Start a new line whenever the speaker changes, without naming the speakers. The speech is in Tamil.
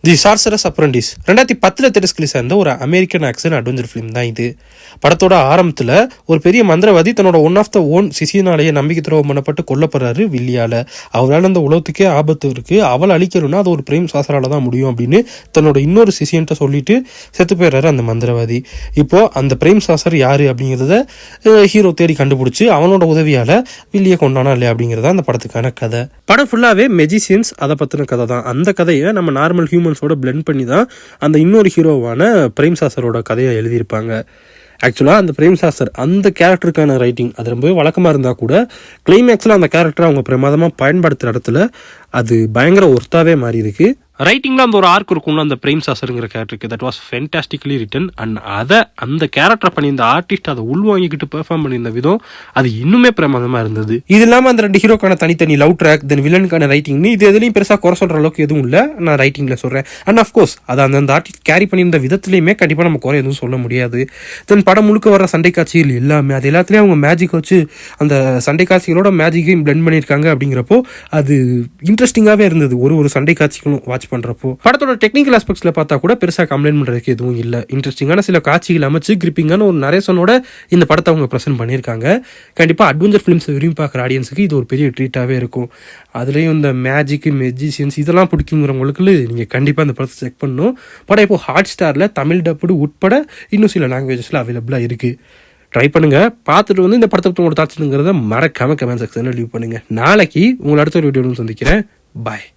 தி சார்சரஸ் அப்ரண்டிஸ் 2010 தியேட்டர்ஸ்க்கு சேர்ந்த ஒரு அமெரிக்கன் ஆக்ஷன் அட்வென்ச்சர் ஃபிலிம் தான் இது. படத்தோட ஆரம்பத்தில் ஒரு பெரிய மந்திரவாதி தன்னோட ஒன் ஆஃப் த ஓன் சிசியனாலேயே நம்பிக்கை துரோகம் பண்ணப்பட்டு கொல்லப்படுறாரு வில்லியால. அவரால் அந்த உலகத்துக்கே ஆபத்து இருக்கு, அவளை அழிக்கணும்னா அது ஒரு பிரேம் சாசரால தான் முடியும் அப்படின்னு தன்னோட இன்னொரு சிசியன்ட்ட சொல்லிட்டு செத்து போயிடுறாரு அந்த மந்திரவாதி. இப்போ அந்த பிரேம் சாசர் யாரு அப்படிங்கிறத ஹீரோ தேடி கண்டுபிடிச்சு அவனோட உதவியால வில்லியை கொண்டானா இல்லையா அப்படிங்கிறத அந்த படத்துக்கான கதை. படம் ஃபுல்லாவே மெஜிசியன்ஸ் அதை பத்தின கதை தான். அந்த கதையை நம்ம நார்மல் ஹியூமன்ஸோட பிளெண்ட் பண்ணி தான் அந்த இன்னொரு ஹீரோவான பிரேம் சாசரோட கதையை எழுதியிருப்பாங்க. ஆக்சுவலாக அந்த பிரேம் சாஸ்தர் அந்த கேரக்டருக்கான ரைட்டிங் அது ரொம்பவே வழக்கமாக இருந்தால் கூட கிளைமேக்ஸில் அந்த கேரக்டரை அவங்க பிரமாதமாக பயன்படுத்துகிற இடத்துல அது பயங்கர ஒர்த்தாகவே மாறி இருக்கு. ரைட்டிங்கில் அந்த ஒரு ஆர்க் இருக்கும்ல அந்த பிரேம் சாசருங்கிற கேரக்டருக்கு, that was fantastically return. And அதை அந்த கேரக்டர் பண்ணி இந்த ஆர்டிஸ்ட் அதை உள்வாங்கிக்கிட்டு பெர்ஃபார்ம் பண்ணியிருந்த விதம் அது இன்னுமே பிரமாதமாக இருந்தது. இது இல்லாமல் அந்த 2 ஹீரோக்கான தனித்தனி லவ் ட்ராக் தென் வில்லனுக்கான ரைட்டிங்னு இது எதுலையும் பெருசாக குறை சொல்கிற அளவுக்கு எதுவும் இல்லை, நான் ரைட்டிங்கில் சொல்கிறேன். அண்ட் அஃப்கோர்ஸ் அதை அந்த ஆர்டிஸ்ட் கேரி பண்ணியிருந்த விதத்துலையுமே கண்டிப்பாக நம்ம குறை எதுவும் சொல்ல முடியாது. தென் படம் முழுக்க வர சண்டை காட்சிகள் எல்லாமே அது எல்லாத்துலேயும் அவங்க மேஜிக் வச்சு அந்த சண்டை காட்சிகளோட மேஜிக்கையும் பிளெண்ட் பண்ணியிருக்காங்க. அப்படிங்கிறப்போ அது இன்ட்ரெஸ்டிங்காகவே இருந்தது ஒரு சண்டை காட்சிகளும் வாட்ச் பண்றப்போ. படத்தோட டெக்னிக்கல் ஆஸ்பெக்ட்ஸ்ல பார்த்தா கூட பெருசா கம்ப்ளைண்ட் பண்றதுக்கு எதுவும் இல்லை. இன்ட்ரெஸ்டிங்கான சில காட்சிகள் அமைச்சு கிரிப்பிங்கான ஒரு நரேஷனோட இந்த படத்தை அவங்க ப்ரெசென்ட் பண்ணியிருக்காங்க. கண்டிப்பா அட்வென்ச்சர் ஃபிலிம்ஸ் விரும்பி பார்க்குற ஆடியன்ஸுக்கு இது ஒரு பெரிய ட்ரீட்டாகவே இருக்கும். அதுலேயும் இந்த மேஜிக் மெஜிஷியன்ஸ் இதெல்லாம் பிடிக்குங்கிறவங்களுக்கு நீங்கள் கண்டிப்பாக இந்த படத்தை செக் பண்ணணும். படம் இப்போ ஹாட் ஸ்டாரில் தமிழ் டப்புடு உட்பட இன்னும் சில லாங்குவேஜஸில் அவைலபிளாக இருக்குது. ட்ரை பண்ணுங்க, பார்த்துட்டு வந்து இந்த படத்தை உங்களோட தாட்சிங்கிறத மறக்காம கமெண்ட் செக்ஷனில் லீவ் பண்ணுங்க. நாளைக்கு உங்களை அடுத்த ஒரு வீடியோன்னு சந்திக்கிறேன். பாய்.